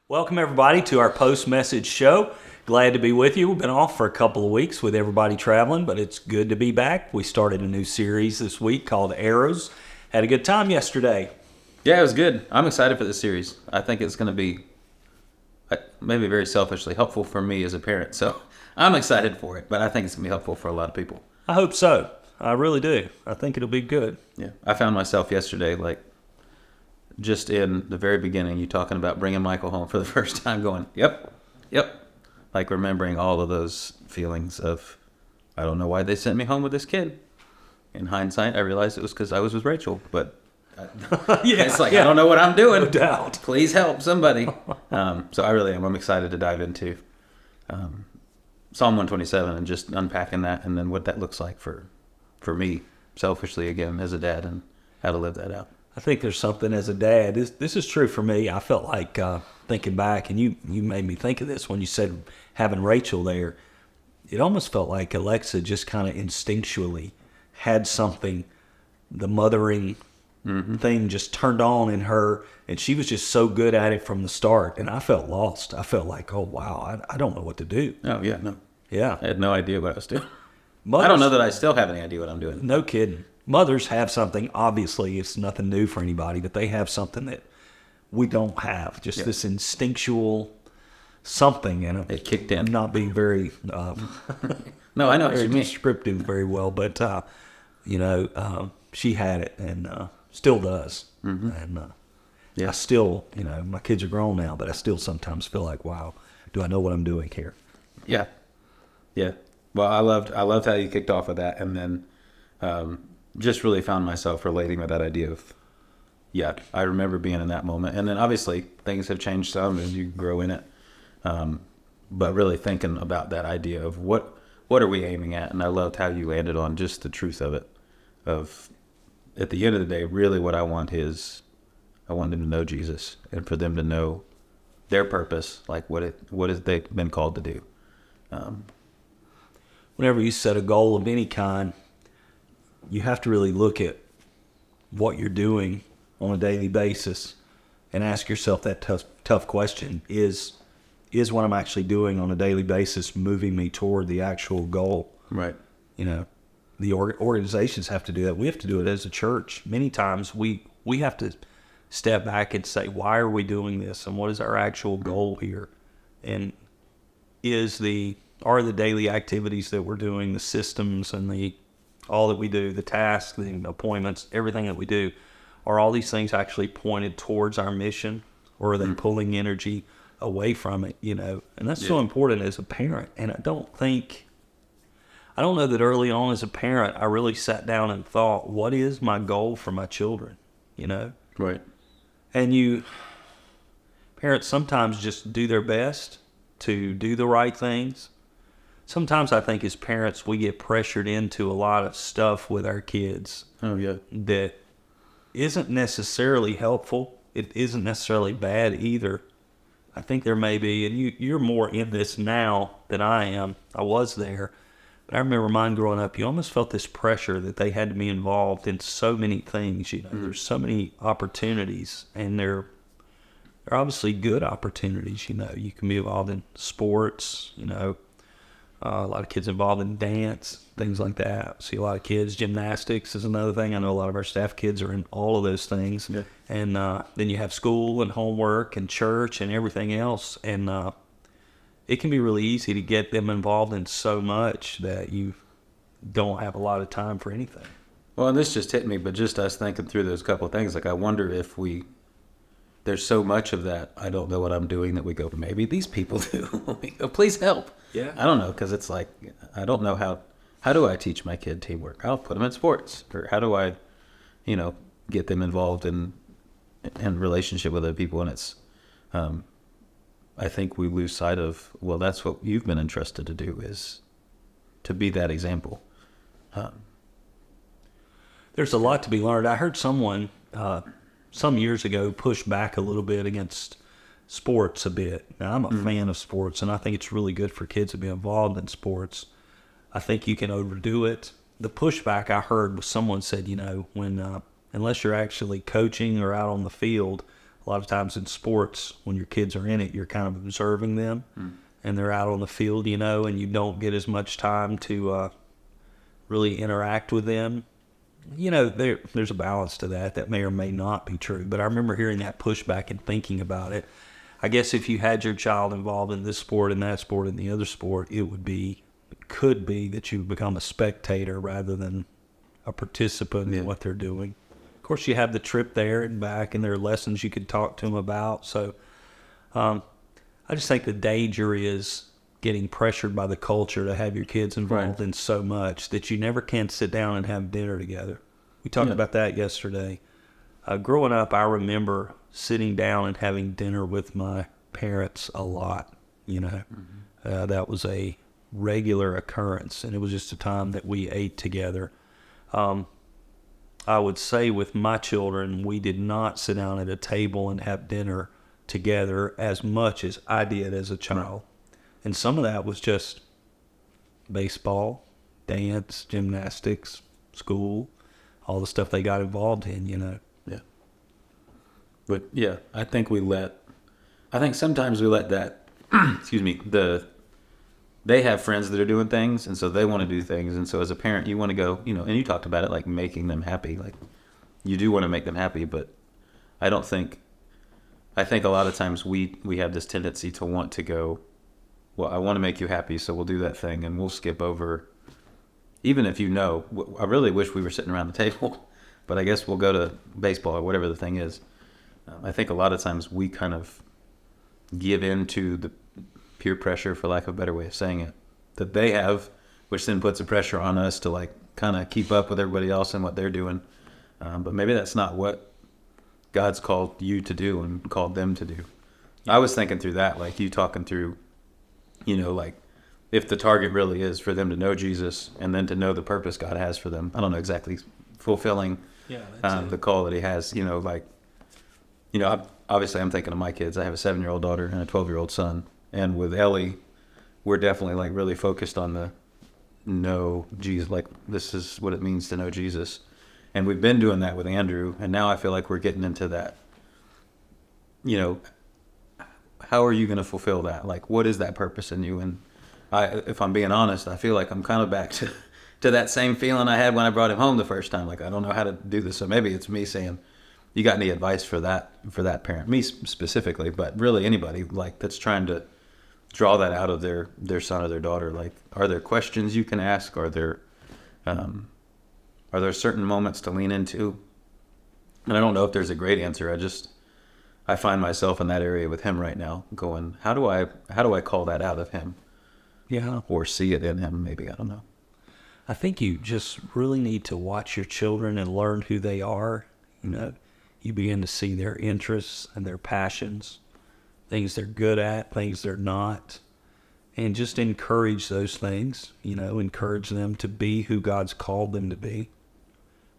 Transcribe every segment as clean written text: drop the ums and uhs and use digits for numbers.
Welcome, everybody, to our post-message show. Glad to be with you. We've been off for a couple of weeks with everybody traveling, but it's good to be back. We started a new series this week called Arrows. Had a good time yesterday. Yeah, it was good. I'm excited for this series. I think it's going to be maybe very selfishly helpful for me as a parent. So I'm excited for it, but I think it's going to be helpful for a lot of people. I hope so. I really do. I think it'll be good. Yeah, I found myself yesterday, just in the very beginning, you talking about bringing Michael home for the first time, going, yep. Like remembering all of those feelings of, I don't know why they sent me home with this kid. In hindsight, I realized it was because I was with Rachel, but it's I don't know what I'm doing. No doubt. Please help somebody. So I really am. I'm excited to dive into Psalm 127 and just unpacking that, and then what that looks like for me, selfishly again, as a dad, and how to live that out. I think there's something as a dad. This is true for me. I felt like thinking back, and you made me think of this when you said having Rachel there. It almost felt like Alexa just kind of instinctually had something, the mothering thing just turned on in her, and she was just so good at it from the start. And I felt lost. I felt like, oh, wow, I don't know what to do. Oh, yeah, no. Yeah. I had no idea what I was doing. Mothers, I don't know that I still have any idea what I'm doing. No kidding. Mothers have something. Obviously, it's nothing new for anybody, but they have something that we don't have. Just this instinctual something. And it kicked in. Not being very no, I know what very you mean. descriptive very well, but she had it and still does. And I still, my kids are grown now, but I still sometimes feel like, wow, do I know what I'm doing here? Yeah. Well, I loved how you kicked off with that, and then just really found myself relating with that idea of, I remember being in that moment, and then obviously things have changed some as you grow in it, but really thinking about that idea of what are we aiming at, and I loved how you landed on just the truth of it, of at the end of the day, really what I want them to know Jesus, and for them to know their purpose, like what is they've been called to do. Whenever you set a goal of any kind, you have to really look at what you're doing on a daily basis and ask yourself that tough question. Is what I'm actually doing on a daily basis moving me toward the actual goal? Right. The organizations have to do that. We have to do it as a church. Many times we have to step back and say, why are we doing this? And what is our actual goal here? And are the daily activities that we're doing, the systems and all that we do, the tasks, the appointments, everything that we do, are all these things actually pointed towards our mission, or are they pulling energy away from it, And that's so important as a parent. And I don't know that early on as a parent, I really sat down and thought, what is my goal for my children, Right. And parents sometimes just do their best to do the right things. Sometimes I think as parents, we get pressured into a lot of stuff with our kids. Oh, yeah. That isn't necessarily helpful. It isn't necessarily bad either. I think there may be, and you're more in this now than I am. I was there. But I remember mine growing up, you almost felt this pressure that they had to be involved in so many things. There's so many opportunities, and they're obviously good opportunities. You can be involved in sports, a lot of kids involved in dance, things like that. See a lot of kids. Gymnastics is another thing. I know a lot of our staff kids are in all of those things. Yeah. And then you have school and homework and church and everything else. And it can be really easy to get them involved in so much that you don't have a lot of time for anything. Well, and this just hit me, but just us thinking through those couple of things, I wonder if there's so much of that, I don't know what I'm doing, that we go, maybe these people do. We go, please help. Yeah. I don't know, because it's like, I don't know how do I teach my kid teamwork? I'll put them in sports. Or how do I, get them involved in relationship with other people? And it's, I think we lose sight of, well, that's what you've been entrusted to do, is to be that example. There's a lot to be learned. I heard someone some years ago push back a little bit against sports a bit. Now, I'm a fan of sports, and I think it's really good for kids to be involved in sports. I think you can overdo it. The pushback I heard was someone said, when unless you're actually coaching or out on the field, A lot of times in sports, when your kids are in it, you're kind of observing them, and they're out on the field, and you don't get as much time to really interact with them. There's a balance to that. That may or may not be true. But I remember hearing that pushback and thinking about it. I guess if you had your child involved in this sport and that sport and the other sport, it could be that you become a spectator rather than a participant in what they're doing. Of course, you have the trip there and back, and there are lessons you could talk to them about. So I just think the danger is getting pressured by the culture to have your kids involved in so much that you never can sit down and have dinner together. We talked about that yesterday. Growing up, I remember sitting down and having dinner with my parents a lot. That was a regular occurrence, and it was just a time that we ate together. I would say with my children, we did not sit down at a table and have dinner together as much as I did as a child. And some of that was just baseball, dance, gymnastics, school, all the stuff they got involved in, Yeah. But yeah, I think sometimes we let that, excuse me, they have friends that are doing things, and so they want to do things. And so as a parent, you want to go, and you talked about it, like making them happy. Like you do want to make them happy, but I think a lot of times we have this tendency to want to go, well, I want to make you happy, so we'll do that thing, and we'll skip over, even if I really wish we were sitting around the table, but I guess we'll go to baseball or whatever the thing is. I think a lot of times we kind of give in to the peer pressure, for lack of a better way of saying it, that they have, which then puts a pressure on us to like kind of keep up with everybody else and what they're doing. But maybe that's not what God's called you to do and called them to do. I was thinking through that, like you talking through, like if the target really is for them to know Jesus and then to know the purpose God has for them. I don't know exactly fulfilling the call that he has, obviously I'm thinking of my kids. I have a 7-year-old daughter and a 12-year-old son. And with Ellie, we're definitely like really focused on the know Jesus, like this is what it means to know Jesus. And we've been doing that with Andrew. And now I feel like we're getting into that, how are you going to fulfill that? Like, what is that purpose in you? And if I'm being honest, I feel like I'm kind of back to that same feeling I had when I brought him home the first time. Like, I don't know how to do this. So maybe it's me saying, you got any advice for that parent? Me specifically, but really anybody like that's trying to draw that out of their son or their daughter. Like, are there questions you can ask? Are there certain moments to lean into? And I don't know if there's a great answer. I find myself in that area with him right now going, how do I call that out of him? Yeah. Or see it in him, maybe. I don't know. I think you just really need to watch your children and learn who they are. You begin to see their interests and their passions, things they're good at, things they're not, and just encourage those things, encourage them to be who God's called them to be.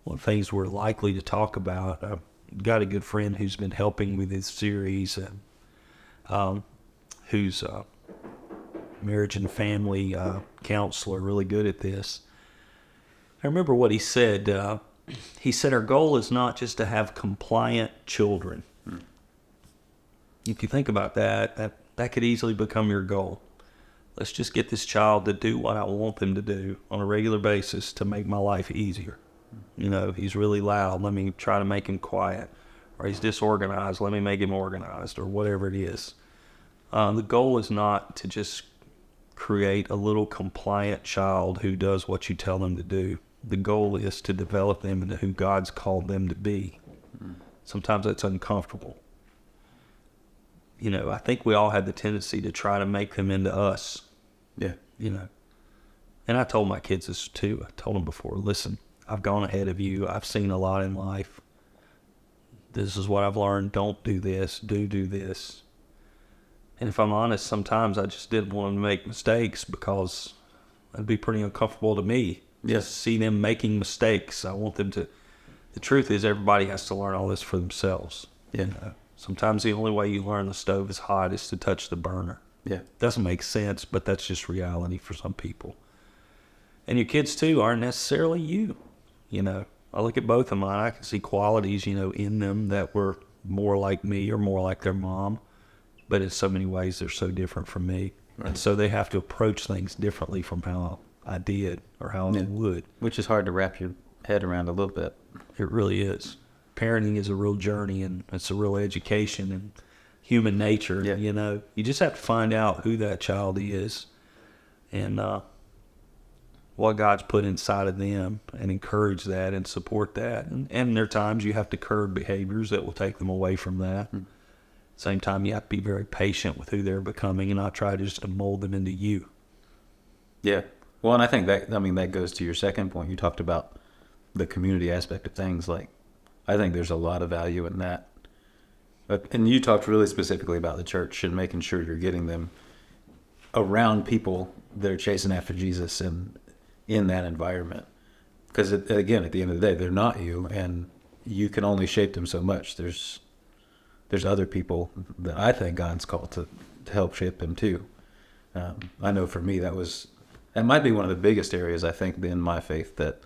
One of the things we're likely to talk about, I've got a good friend who's been helping with this series, and who's a marriage and family counselor, really good at this. I remember what he said. He said, our goal is not just to have compliant children. If you think about that could easily become your goal. Let's just get this child to do what I want them to do on a regular basis to make my life easier. He's really loud. Let me try to make him quiet. Or he's disorganized. Let me make him organized, or whatever it is. The goal is not to just create a little compliant child who does what you tell them to do. The goal is to develop them into who God's called them to be. Sometimes that's uncomfortable. I think we all have the tendency to try to make them into us. Yeah. And I told my kids this too. I told them before, listen, I've gone ahead of you. I've seen a lot in life. This is what I've learned. Don't do this. Do this. And if I'm honest, sometimes I just didn't want them to make mistakes because it'd be pretty uncomfortable to me. Yes. To see them making mistakes. I want them to. The truth is, everybody has to learn all this for themselves. Yeah. Sometimes the only way you learn the stove is hot is to touch the burner. Yeah. Doesn't make sense, but that's just reality for some people. And your kids too aren't necessarily you. I look at both of mine. I can see qualities, in them that were more like me or more like their mom, but in so many ways they're so different from me. Right. And so they have to approach things differently from how I did or how I would. Which is hard to wrap your head around a little bit. It really is. Parenting is a real journey, and it's a real education in human nature. Yeah. You know, you just have to find out who that child is and what God's put inside of them and encourage that and support that. And there are times you have to curb behaviors that will take them away from that. Same time, you have to be very patient with who they're becoming and not try just to mold them into you. Yeah. Well, and I think that goes to your second point. You talked about the community aspect of things. Like, I think there's a lot of value in that. And you talked really specifically about the church and making sure you're getting them around people that are chasing after Jesus and in that environment. Because, again, at the end of the day, they're not you, and you can only shape them so much. There's other people that I think God's called to help shape them too. I know for me that might be one of the biggest areas I think in my faith that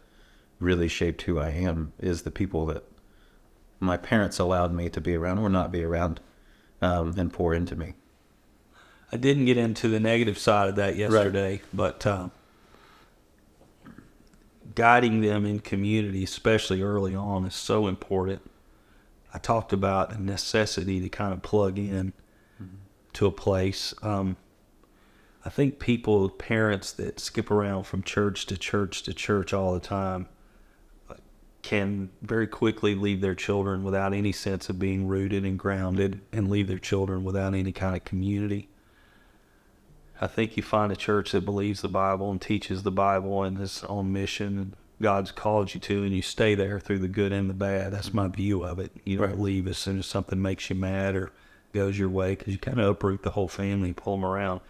really shaped who I am is the people that my parents allowed me to be around or not be around and pour into me. I didn't get into the negative side of that yesterday, but guiding them in community, especially early on, is so important. I talked about the necessity to kind of plug in to a place. I think parents that skip around from church to church to church all the time can very quickly leave their children without any sense of being rooted and grounded and leave their children without any kind of community. I think you find a church that believes the Bible and teaches the Bible and is on mission and God's called you to, and you stay there through the good and the bad. That's my view of it. You don't leave as soon as something makes you mad or goes your way, because you kind of uproot the whole family and pull them around.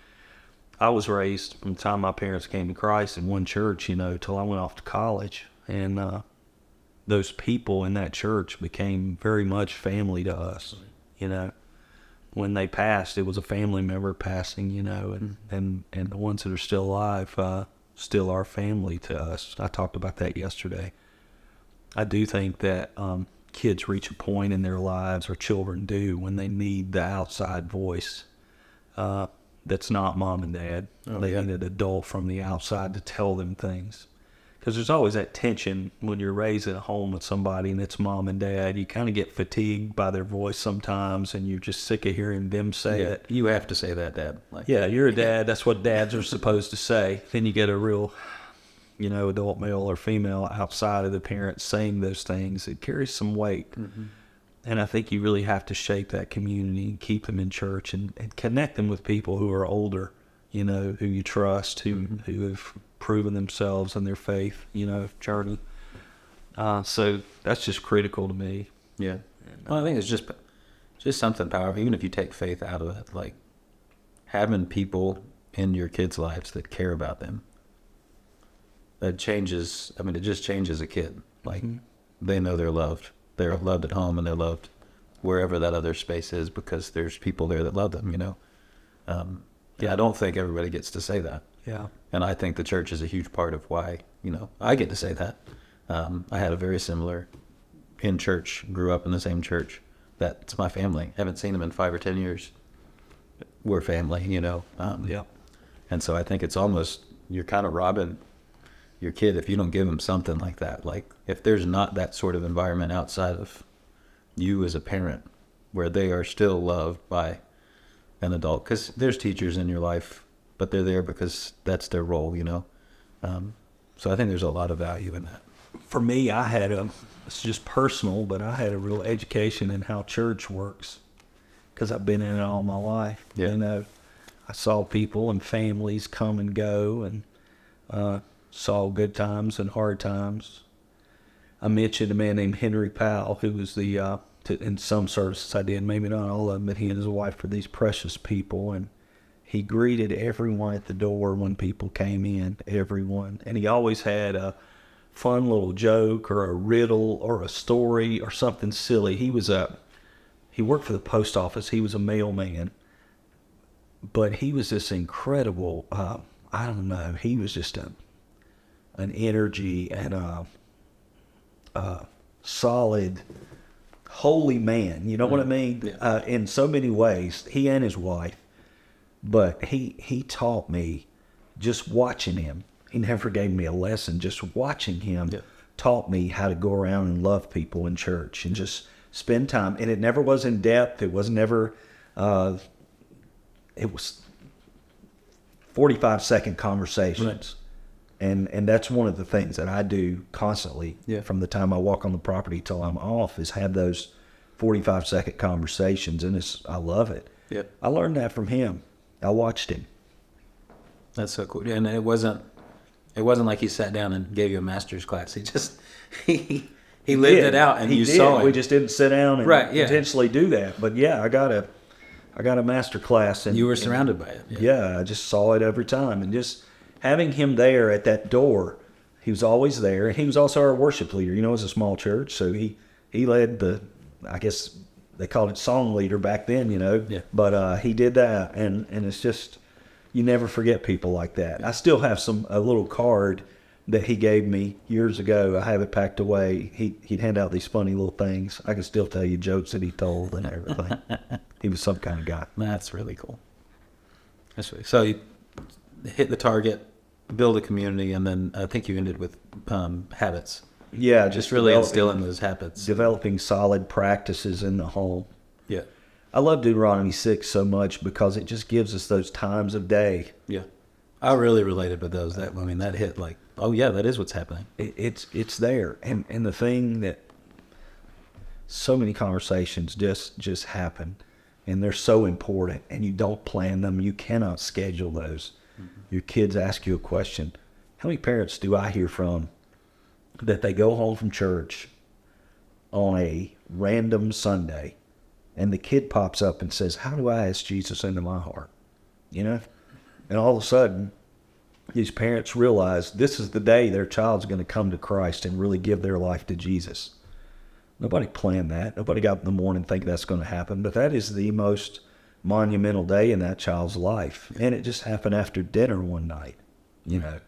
I was raised from the time my parents came to Christ in one church, till I went off to college. And those people in that church became very much family to us. When they passed, it was a family member passing, and the ones that are still alive still are family to us. I talked about that yesterday. I do think that kids reach a point in their lives, or children do, when they need the outside voice that's not mom and dad. They need an adult from the outside to tell them things. Because there's always that tension when you're raised in a home with somebody and it's mom and dad. You kind of get fatigued by their voice sometimes, and you're just sick of hearing them say it. You have to say that, Dad. You're a dad. That's what dads are supposed to say. Then you get a real, adult male or female outside of the parents saying those things. It carries some weight. Mm-hmm. And I think you really have to shape that community and keep them in church and connect them with people who are older, who you trust, who have proven themselves in their faith, journey. So that's just critical to me. Yeah. Well, I think it's just something powerful. Even if you take faith out of it, like having people in your kids' lives that care about them, it just changes a kid. Like they know they're loved. They're loved at home, and they're loved wherever that other space is, because there's people there that love them, I don't think everybody gets to say that. Yeah. And I think the church is a huge part of why, I get to say that. I had a very similar in church, grew up in the same church. That's my family. Haven't seen them in 5 or 10 years. We're family, Yeah. And so I think it's almost, you're kind of robbing your kid if you don't give them something like that. Like if there's not that sort of environment outside of you as a parent where they are still loved by an adult, because there's teachers in your life, but they're there because that's their role, So I think there's a lot of value in that. For me, it's just personal, but I had a real education in how church works, because I've been in it all my life. Yeah. I saw people and families come and go, and saw good times and hard times. I mentioned a man named Henry Powell, who was in some services I did, maybe not all of them, but he and his wife were these precious people, and he greeted everyone at the door when people came in, everyone. And he always had a fun little joke or a riddle or a story or something silly. He worked for the post office. He was a mailman, but he was this incredible, he was just an energy and a solid holy man. You know what I mean? Yeah. In so many ways, he and his wife. But he taught me just watching him. He never gave me a lesson. Just watching him Yeah. taught me how to go around and love people in church and just spend time. And it never was in depth. It was never. It was 45-second conversations. And that's one of the things that I do constantly Yeah. from the time I walk on the property till I'm off is have those 45-second conversations, and I love it. Yeah. I learned that from him. I watched him. That's so cool. And it wasn't like he sat down and gave you a master's class. He just he lived did. it out, and He you did. saw it. We just didn't sit down and Right, yeah. intentionally do that. But yeah, I got a master class, and You were surrounded by it. Yeah, I just saw it every time, and just having him there at that door, he was always there, and he was also our worship leader. You know, it was a small church, so he led I guess they called it song leader back then. You know, Yeah. But he did that, and it's just you never forget people like that. I still have a little card that he gave me years ago. I have it packed away. He'd hand out these funny little things. I can still tell you jokes that he told and everything. He was some kind of guy. That's really cool. That's really, so you hit the target, build a community, and then I think you ended with habits. Yeah, Just really instilling those habits. developing solid practices in the home. Yeah. I love Deuteronomy 6 so much because it just gives us those times of day. Yeah. I really related with those. That hit like, oh yeah, that is what's happening. It's there, and the thing that so many conversations just happen, and they're so important, and you don't plan them. You cannot schedule those. Mm-hmm. Your kids ask you a question. How many parents do I hear from that they go home from church on a random Sunday, and the kid pops up and says, "How do I ask Jesus into my heart?" You know, and all of a sudden, these parents realize this is the day their child's going to come to Christ and really give their life to Jesus. Nobody planned that. Nobody got up in the morning thinking that's going to happen, but that is the most monumental day in that child's life. And it just happened after dinner one night. You know,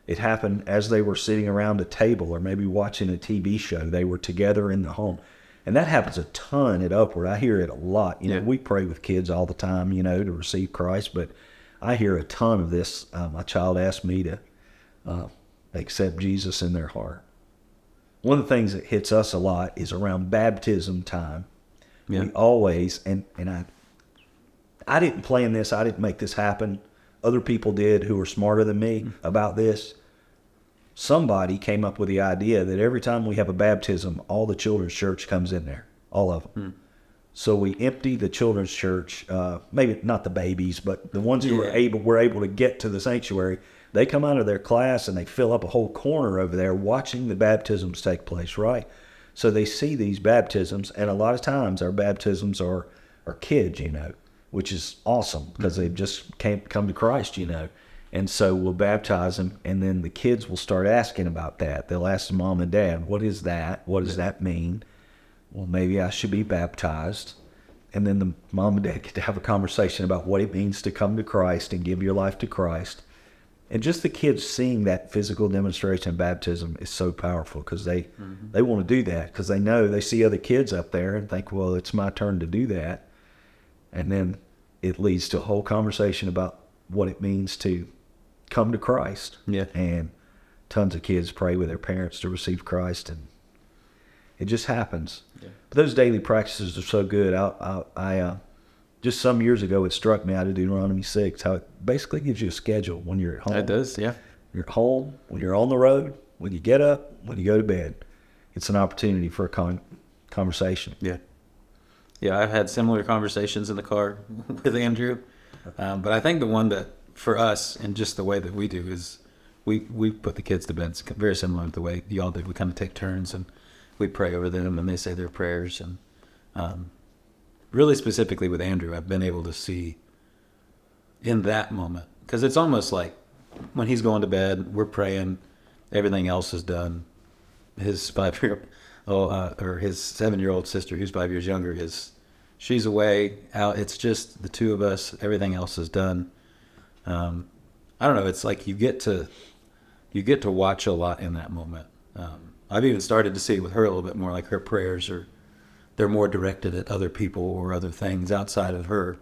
it happened as they were sitting around a table or maybe watching a TV show. They were together in the home. And that happens a ton at Upward. I hear it a lot. You know, we pray with kids all the time, you know, to receive Christ, but I hear a ton of this. My child asked me to accept Jesus in their heart. One of the things that hits us a lot is around baptism time. Yeah. We always, and I didn't plan this. I didn't make this happen. Other people did who were smarter than me about this. Somebody came up with the idea that every time we have a baptism, all the children's church comes in there, all of them. So we empty the children's church, maybe not the babies, but the ones who were able to get to the sanctuary. They come out of their class and they fill up a whole corner over there watching the baptisms take place, right? So they see these baptisms, and a lot of times our baptisms are kids, you know, which is awesome because they've just come to Christ, you know. And so we'll baptize them, and then the kids will start asking about that. They'll ask the mom and dad, what is that? What does that mean? Well, maybe I should be baptized. And then the mom and dad get to have a conversation about what it means to come to Christ and give your life to Christ. And just the kids seeing that physical demonstration of baptism is so powerful because they want to do that because they see other kids up there and think, well, it's my turn to do that. And then it leads to a whole conversation about what it means to come to Christ. Yeah. And tons of kids pray with their parents to receive Christ, and it just happens. Yeah. But those daily practices are so good. I just some years ago, it struck me out of Deuteronomy 6 how it basically gives you a schedule when you're at home. It does, yeah. You're at home, when you're on the road, when you get up, when you go to bed. It's an opportunity for a conversation. Yeah. Yeah, I've had similar conversations in the car with Andrew. But I think the one that, for us, and just the way that we do, is we put the kids to bed. It's very similar to the way y'all do. We kind of take turns, and we pray over them, and they say their prayers. And really specifically with Andrew, I've been able to see in that moment, because it's almost like when he's going to bed, we're praying, everything else is done. His 5-year-old, or his 7-year-old sister, who's 5 years younger, she's away out. It's just the two of us. Everything else is done. I don't know. It's like you get to watch a lot in that moment. I've even started to see with her a little bit more, like her prayers are they're more directed at other people or other things outside of her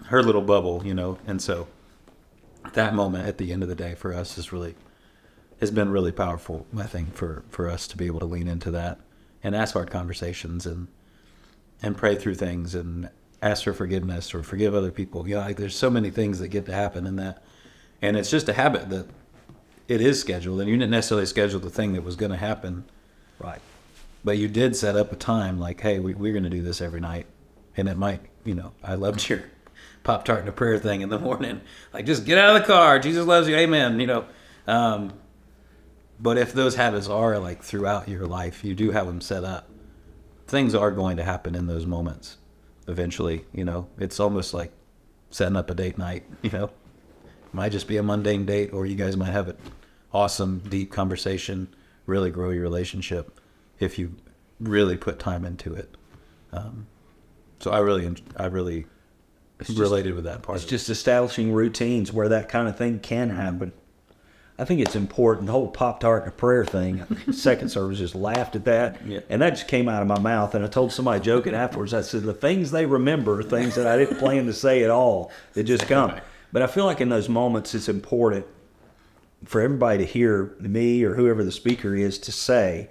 her little bubble, you know. And so that moment at the end of the day for us has been really powerful, I think, for us to be able to lean into that and ask hard conversations and pray through things and ask for forgiveness or forgive other people. You know, like there's so many things that get to happen in that. And it's just a habit that it is scheduled, and you didn't necessarily schedule the thing that was going to happen. Right. But you did set up a time like, hey, we're going to do this every night. And it might, you know, I loved your Pop-Tart and a prayer thing in the morning. Like, just get out of the car. Jesus loves you. Amen. You know. But if those habits are like throughout your life, you do have them set up. Things are going to happen in those moments eventually. You know, it's almost like setting up a date night, you know. It might just be a mundane date, or you guys might have an awesome, deep conversation, really grow your relationship if you really put time into it. So I really related with that part. It's just establishing routines where that kind of thing can happen. I think it's important. The whole Pop-Tart and a prayer thing, second service just laughed at that. Yeah. And that just came out of my mouth. And I told somebody joking afterwards, I said, the things they remember are things that I didn't plan to say at all. They just come. But I feel like in those moments, it's important for everybody to hear me or whoever the speaker is to say,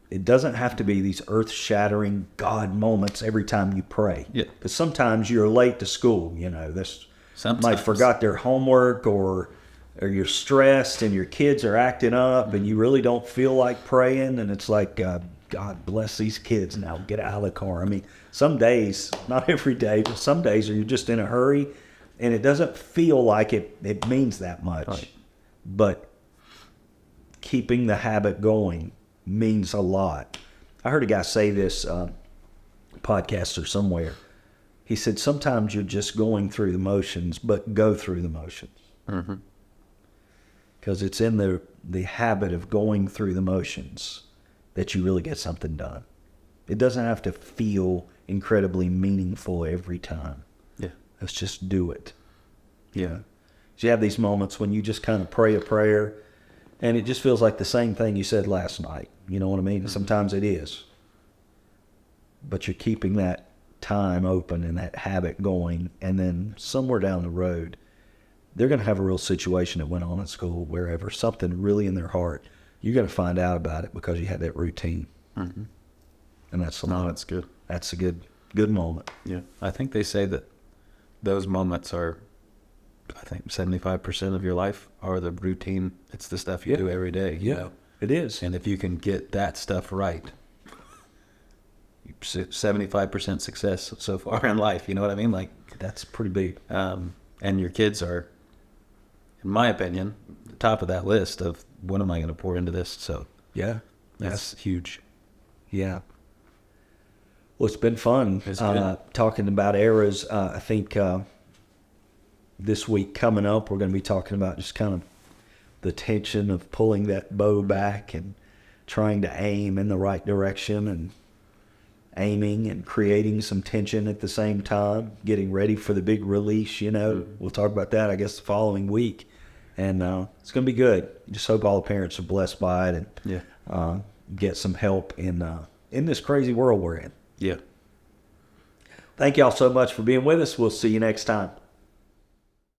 it doesn't have to be these earth-shattering God moments every time you pray. Yeah. Because sometimes you're late to school, you know. Somebody Sometimes. forgot their homework, or you're stressed and your kids are acting up and you really don't feel like praying, and it's like, God bless these kids now, get out of the car. I mean, some days, not every day, but some days you're just in a hurry and it doesn't feel like it means that much. Right. But keeping the habit going means a lot. I heard a guy say this, podcast or somewhere. He said, sometimes you're just going through the motions, but go through the motions. Mm-hmm. Because it's in the habit of going through the motions that you really get something done. It doesn't have to feel incredibly meaningful every time. Yeah. Let's just do it. Yeah. So you have these moments when you just kind of pray a prayer, and it just feels like the same thing you said last night. You know what I mean? Mm-hmm. Sometimes it is. But you're keeping that time open and that habit going, and then somewhere down the road, they're going to have a real situation that went on at school, wherever, something really in their heart. You're going to find out about it because you had that routine. Mm-hmm. And that's that's good. That's a good moment. Yeah. I think they say that those moments are, I think, 75% of your life are the routine. It's the stuff you do every day. You know? It is. And if you can get that stuff right, 75% success so far in life. You know what I mean? Like, that's pretty big. And your kids are, in my opinion, the top of that list of what am I going to pour into this? So yeah, that's huge. Yeah. Well, it's been fun talking about eras. I think this week coming up, we're going to be talking about just kind of the tension of pulling that bow back and trying to aim in the right direction, and aiming and creating some tension at the same time, getting ready for the big release, you know. Mm-hmm. We'll talk about that, I guess, the following week. And it's going to be good. Just hope all the parents are blessed by it and get some help in this crazy world we're in. Yeah. Thank y'all so much for being with us. We'll see you next time.